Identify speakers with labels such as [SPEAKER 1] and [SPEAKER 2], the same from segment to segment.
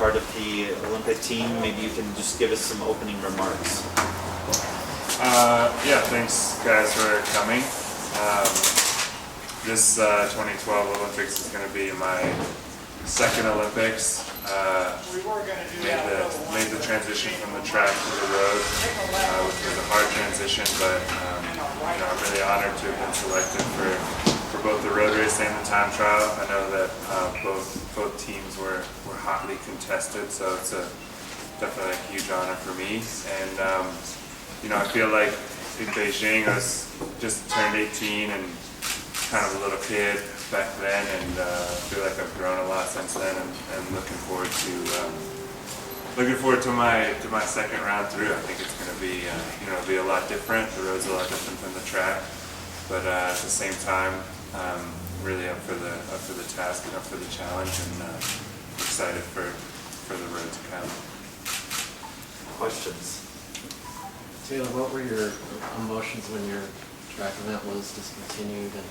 [SPEAKER 1] part of the Olympic team. Maybe you can just give us some opening remarks.
[SPEAKER 2] Yeah, thanks guys for coming. This 2012 Olympics is going to be my second Olympics. Made the transition from the track to the road, which was a hard transition, but I'm really honored to have been selected for both the road race and the time trial. I know that both teams were hotly contested, so it's definitely a huge honor for me. And I feel like in Beijing I was just turned 18 and kind of a little kid back then, and feel like I've grown a lot since then, and looking forward to my second round through. I think it's going to be be a lot different. The road's a lot different than the track, but at the same time, really up for the task and up for the challenge, and excited for the road to come.
[SPEAKER 1] Questions?
[SPEAKER 3] Taylor, what were your emotions when your track event was discontinued, and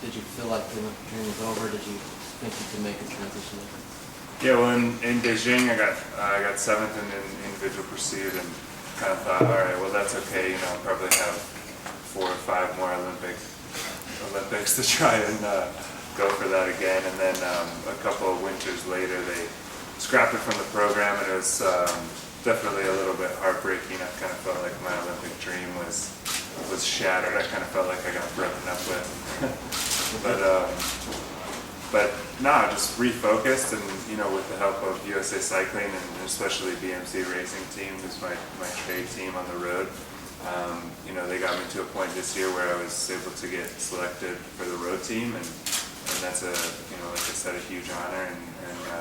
[SPEAKER 3] did you feel like the Olympic dream was over? Did you think you could make a transition?
[SPEAKER 2] Yeah, well, in Beijing, I got seventh in individual pursuit, and kind of thought, all right, well, that's okay. I'll probably have 4 or 5 more Olympics to try and go for that again. And then a couple of winters later, they scrapped it from the program, and it was definitely a little bit heartbreaking. I kind of felt like my Olympic dream was shattered. I kind of felt like I got broken up with. But no, just refocused, and with the help of USA Cycling and especially BMC Racing Team, who's my trade team on the road, they got me to a point this year where I was able to get selected for the road team, and that's like I said, a huge honor and a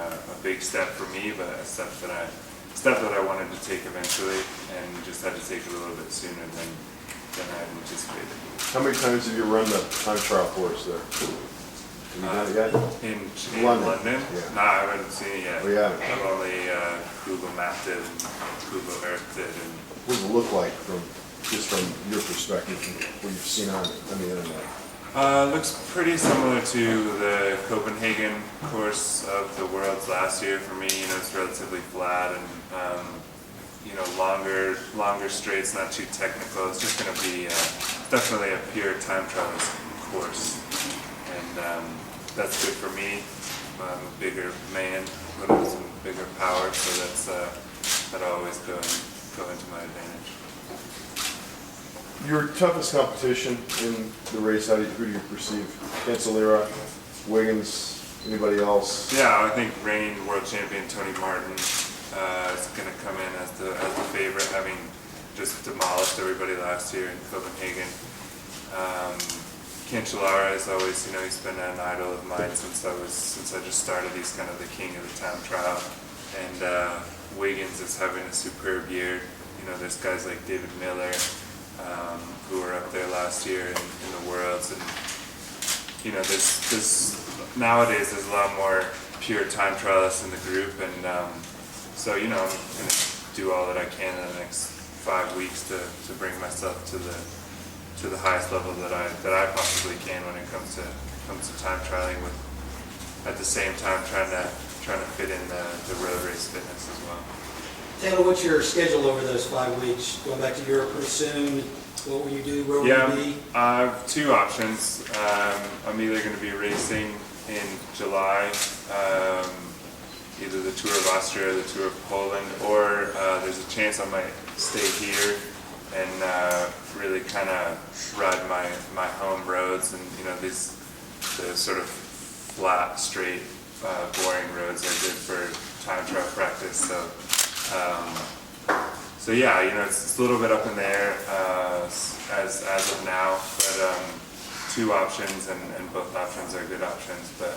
[SPEAKER 2] big step for me, but a step that I wanted to take eventually, and just had to take it a little bit sooner than I anticipated.
[SPEAKER 4] How many times have you run the time trial course there? Have you done it yet?
[SPEAKER 2] In
[SPEAKER 4] Yeah.
[SPEAKER 2] London? No, I haven't seen it yet.
[SPEAKER 4] Oh, yeah.
[SPEAKER 2] I've only Google mapped it and Google Earthed it. And
[SPEAKER 4] What does it look like from your perspective, from what you've seen on the internet?
[SPEAKER 2] looks pretty similar to the Copenhagen course of the Worlds last year for me. It's relatively flat and longer straights, not too technical. It's just going to be definitely a pure time trial course, and that's good for me. I'm a bigger man, a little some bigger power, so that'll always go into my advantage.
[SPEAKER 4] Your toughest competition in the race, who do you perceive? Cancelera, Wiggins, anybody else?
[SPEAKER 2] Yeah, I think reigning world champion Tony Martin is going to come in as the favorite, having just demolished everybody last year in Copenhagen. Cancellara is always, he's been an idol of mine since I just started. He's kind of the king of the time trial, and Wiggins is having a superb year. There's guys like David Miller, who were up there last year in the Worlds, and there's nowadays there's a lot more pure time trialists in the group, and so I'm going to do all that I can in the next 5 weeks to bring myself to the highest level that I possibly can when it comes to time trialing, with at the same time trying to fit in the road race fitness as well.
[SPEAKER 5] Taylor, what's your schedule over those 5 weeks? Going back to Europe pretty soon. What will you do? Where will you be?
[SPEAKER 2] I have 2 options. I'm either going to be racing in July, either the Tour of Austria or the Tour of Poland, or there's a chance I might stay here and really kind of ride my home roads, and the sort of flat, straight, boring roads are good for time trial practice. So yeah, it's a little bit up in the air as of now, but 2 options, and both options are good options. But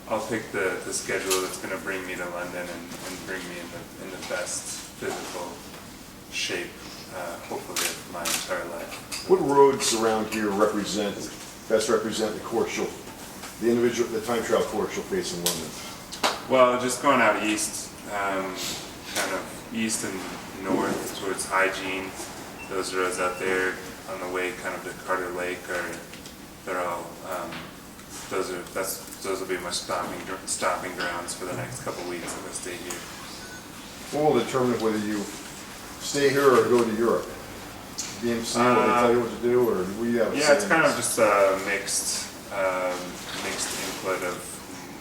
[SPEAKER 2] I'll pick the schedule that's going to bring me to London and bring me in the best physical shape, hopefully, of my entire life.
[SPEAKER 4] What roads around here best represent the course the time trial course you'll face in London?
[SPEAKER 2] Well, just going out east, kind of east and north towards Hygiene, those roads out there on the way kind of to Carter Lake those are those will be my stomping grounds for the next couple weeks if I stay here.
[SPEAKER 4] What will determine whether you stay here or go to Europe? BMC, will they tell you what to do, or do we have a say
[SPEAKER 2] Yeah, it's
[SPEAKER 4] in
[SPEAKER 2] kind
[SPEAKER 4] this?
[SPEAKER 2] of just a mixed input of,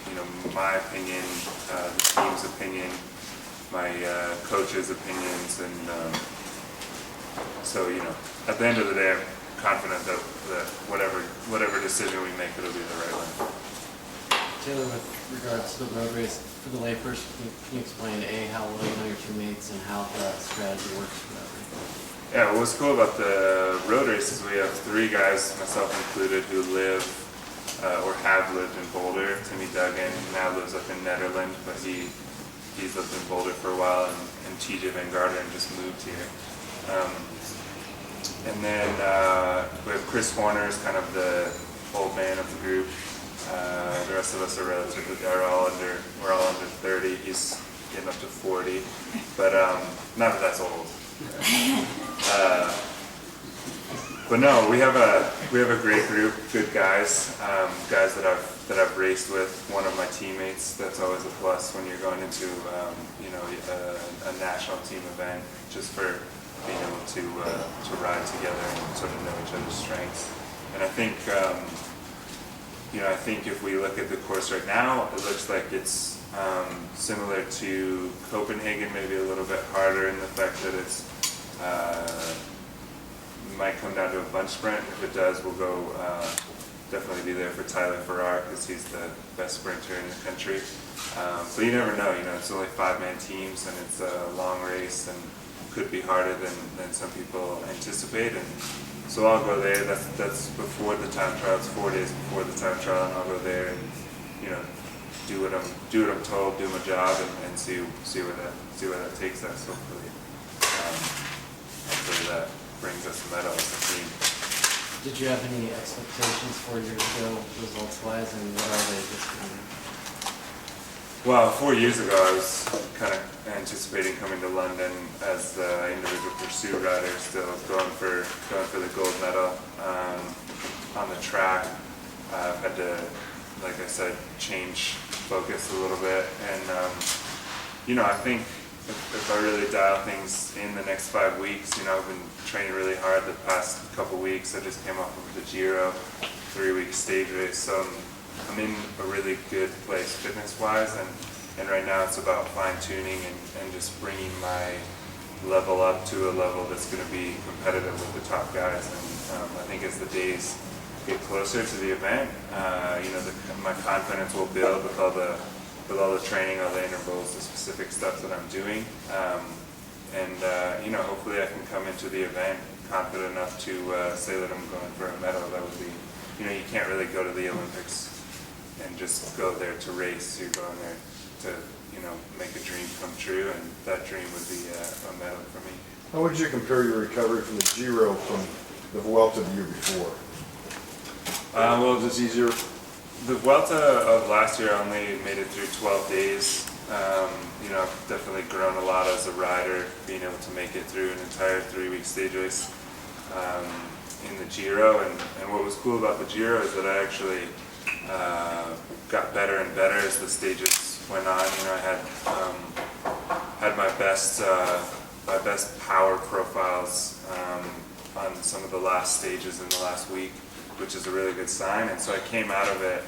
[SPEAKER 2] you know, my opinion, the team's opinion, my coach's opinions, and so, you know, at the end of the day, I'm confident that whatever decision we make, it'll be the right one.
[SPEAKER 3] Taylor, with regards to the road race, for the layperson, can you explain, A, how well you know your teammates and how the strategy works for that race?
[SPEAKER 2] Yeah, what's cool about the road race is we have 3 guys, myself included, who live or have lived in Boulder. Timmy Duggan now lives up in Netherlands, but he's lived in Boulder for a while, and TJ Van Garderen just moved here. And then we have Chris Horner, is kind of the old man of the group. The rest of us are we're all under 30. He's getting up to 40, but not that that's old. But no, we have a great group, good guys, guys that I've raced with. One of my teammates, that's always a plus when you're going into you know, a national team event, just for being able to ride together and sort of know each other's strengths. And I think you know, I think if we look at the course right now, it looks like it's similar to Copenhagen, maybe a little bit harder in the fact that it's might come down to a bunch sprint. If it does, we'll go definitely be there for Tyler Farrar because he's the best sprinter in the country. But you never know, you know, it's only 5-man teams and it's a long race and could be harder than some people anticipate. And so I'll go there. That's before the time trial. It's 4 days before the time trial, and I'll go there and, you know, do what I'm told, do my job, and see where that takes us. Hopefully that brings us a medal as a team.
[SPEAKER 3] Did you have any expectations for your show results-wise, and what are they this time?
[SPEAKER 2] Well, 4 years ago, I was kind of anticipating coming to London as the individual pursuit rider, still going for the gold medal on the track. I've had to, like I said, change focus a little bit, and you know, I think if I really dial things in the next 5 weeks, you know, I've been training really hard the past couple weeks. I just came off of the Giro, 3-week stage race, so I'm in a really good place fitness-wise, and right now it's about fine-tuning and just bringing my level up to a level that's going to be competitive with the top guys. And I think as the days get closer to the event, you know, my confidence will build with all the training, all the intervals, the specific stuff that I'm doing, and you know, hopefully I can come into the event confident enough to say that I'm going for a medal. That would be, you know, you can't really go to the Olympics and just go there to race. You're going there to, you know, make a dream come true, and that dream would be a medal for me.
[SPEAKER 4] How would you compare your recovery from the Giro from the Vuelta the year before?
[SPEAKER 2] Well,
[SPEAKER 4] Is this easier?
[SPEAKER 2] the Vuelta of last year, I only made it through 12 days. You know, I've definitely grown a lot as a rider, being able to make it through an entire 3-week stage race in the Giro. And what was cool about the Giro is that I actually got better and better as the stages went on. You know, I had my best power profiles on some of the last stages in the last week, which is a really good sign. And so I came out of it,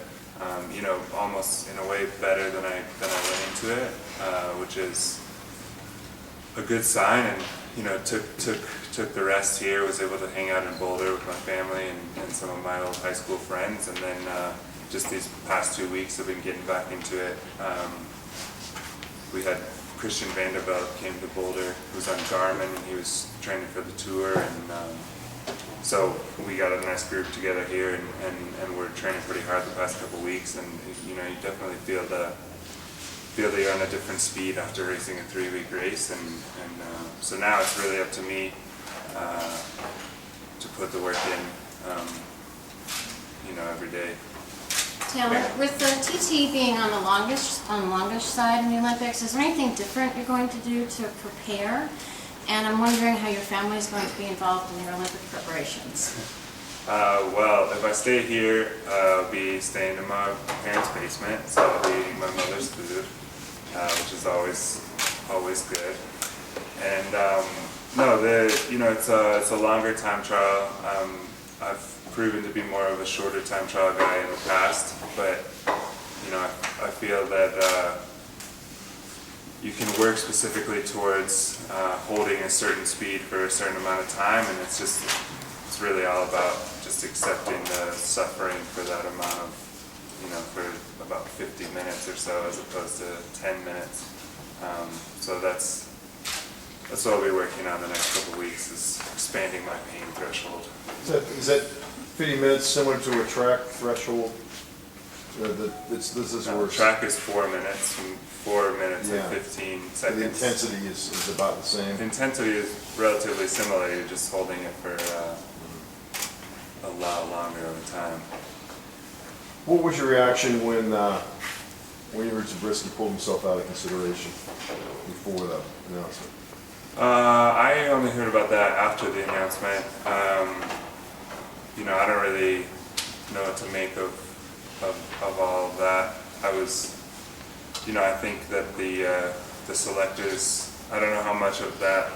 [SPEAKER 2] you know, almost in a way better than I went into it, which is a good sign. And you know, took the rest here. Was able to hang out in Boulder with my family and some of my old high school friends, and then just these past 2 weeks I've been getting back into it. We had Christian Vanderbilt came to Boulder, who was on Garmin, and he was training for the tour, and so we got a nice group together here, and we're training pretty hard the past couple of weeks, and you know, you definitely feel that you're on a different speed after racing a 3-week race, and so now it's really up to me to put the work in, you know, every day.
[SPEAKER 6] Taylor, with the TT being on the longish side in the Olympics, is there anything different you're going to do to prepare? And I'm wondering how your family is going to be involved in your Olympic preparations.
[SPEAKER 2] Well, if I stay here, I'll be staying in my parents' basement, so I'll be eating my mother's food, which is always good. And no, it's a longer time trial. I've proven to be more of a shorter time trial guy in the past, but I feel that you can work specifically towards holding a certain speed for a certain amount of time, and it's really all about just accepting the suffering for that amount of, for about 50 minutes or so, as opposed to 10 minutes. So that's what I'll be working on the next couple of weeks, is expanding my pain threshold.
[SPEAKER 4] Is that 50 minutes similar to a track threshold? This is where
[SPEAKER 2] Track is 4 minutes, and 4 minutes
[SPEAKER 4] Yeah.
[SPEAKER 2] and 15
[SPEAKER 4] the
[SPEAKER 2] seconds.
[SPEAKER 4] intensity is about the same.
[SPEAKER 2] The intensity is relatively similar. You're just holding it for a lot longer of a time.
[SPEAKER 4] What was your reaction when Zabriskie pulled himself out of consideration before the announcement?
[SPEAKER 2] I only heard about that after the announcement. I don't really know what to make of all of that. I think that the selectors, I don't know how much of that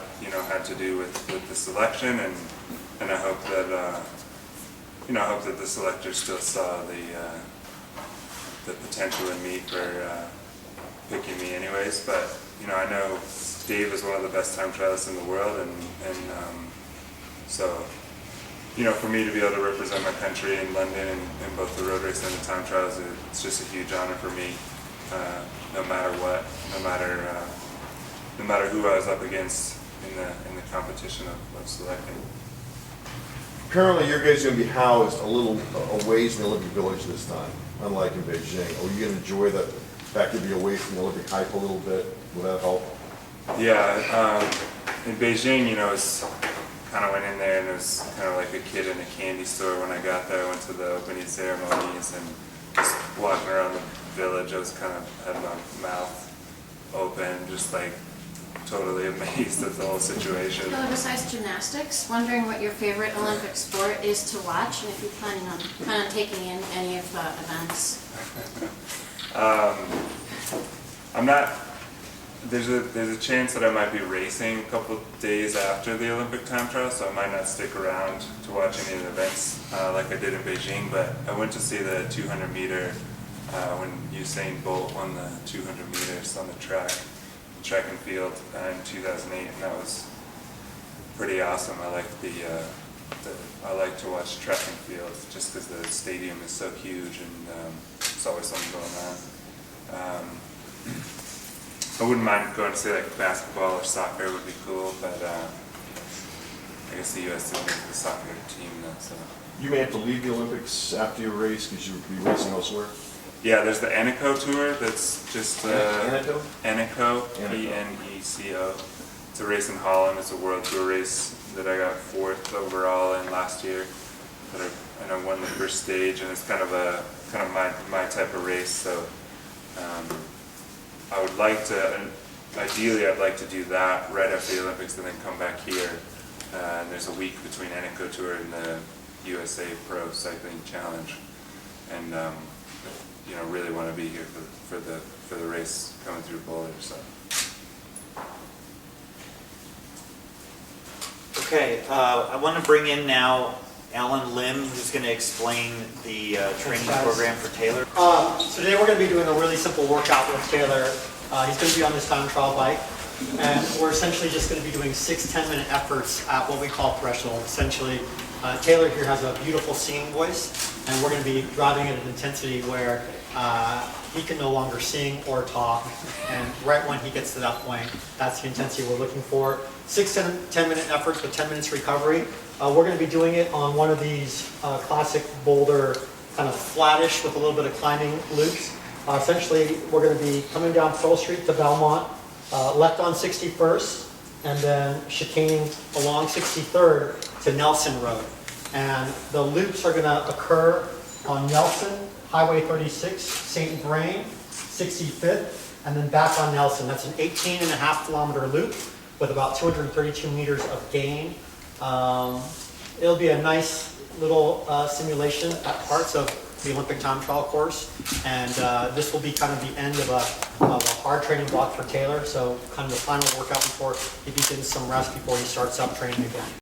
[SPEAKER 2] had to do with the selection, and I hope that the selectors still saw the potential in me for picking me anyways. But I know Dave is one of the best time trialists in the world, and so for me to be able to represent my country in London in both the road race and the time trials, it's just a huge honor for me. No matter what, no matter who I was up against in the competition of selecting.
[SPEAKER 4] Apparently, your guys are going to be housed a little ways in the Olympic Village this time, unlike in Beijing. Are you going to enjoy the fact to be away from the Olympic hype a little bit? Will that help?
[SPEAKER 2] Yeah, in Beijing, it's kind of went in there and it was kind of like a kid in a candy store when I got there. I went to the opening ceremonies and just walking around the village, I was kind of had my mouth open, just like totally amazed at the whole situation.
[SPEAKER 6] Taylor, besides gymnastics, wondering what your favorite Olympic sport is to watch, and if you plan on taking in any of the events.
[SPEAKER 2] I'm not. There's a chance that I might be racing a couple days after the Olympic time trial, so I might not stick around to watch any of the events like I did in Beijing. But I went to see the 200 meter when Usain Bolt won the 200 meters on the track and field in 2008, and that was pretty awesome. I like to watch track and field just because the stadium is so huge and there's always something going on. I wouldn't mind going to say like basketball or soccer would be cool, but I guess the U.S. didn't make the soccer team though. So
[SPEAKER 4] You may have to leave the Olympics after your race because you'll be racing elsewhere.
[SPEAKER 2] yeah, there's the Eneco tour that's just
[SPEAKER 4] Eneco?
[SPEAKER 2] Eneco,
[SPEAKER 4] Eneco.
[SPEAKER 2] E-N-E-C-O. It's a race in Holland. It's a world tour race that I got 4th overall in last year. And I won the first stage, and it's kind of my type of race. So I would like to, ideally I'd like to do that right after the Olympics and then come back here. And there's a week between Eneco Tour and the USA Pro Cycling Challenge. And really want to be here for the race coming through Boulder. So.
[SPEAKER 1] Okay, I want to bring in now Alan Lim, who's going to explain the training program for Taylor.
[SPEAKER 5] So today we're going to be doing a really simple workout with Taylor. He's going to be on this time trial bike, and we're essentially just going to be doing 6 10-minute efforts at what we call threshold. Essentially, Taylor here has a beautiful singing voice, and we're going to be driving at an intensity where he can no longer sing or talk, and right when he gets to that point, that's the intensity we're looking for. 6 10-minute efforts with 10 minutes recovery. We're going to be doing it on one of these classic Boulder kind of flattish with a little bit of climbing loops. Essentially, we're going to be coming down Pearl Street to Belmont, left on 61st, and then chicaning along 63rd to Nelson Road. And the loops are going to occur on Nelson, Highway 36, St. Vrain, 65th, and then back on Nelson. That's an 18.5-kilometer loop with about 232 meters of gain. It'll be a nice little simulation at parts of the Olympic time trial course. And this will be kind of the end of a hard training block for Taylor. So kind of the final workout before he begins some rest before he starts up training again.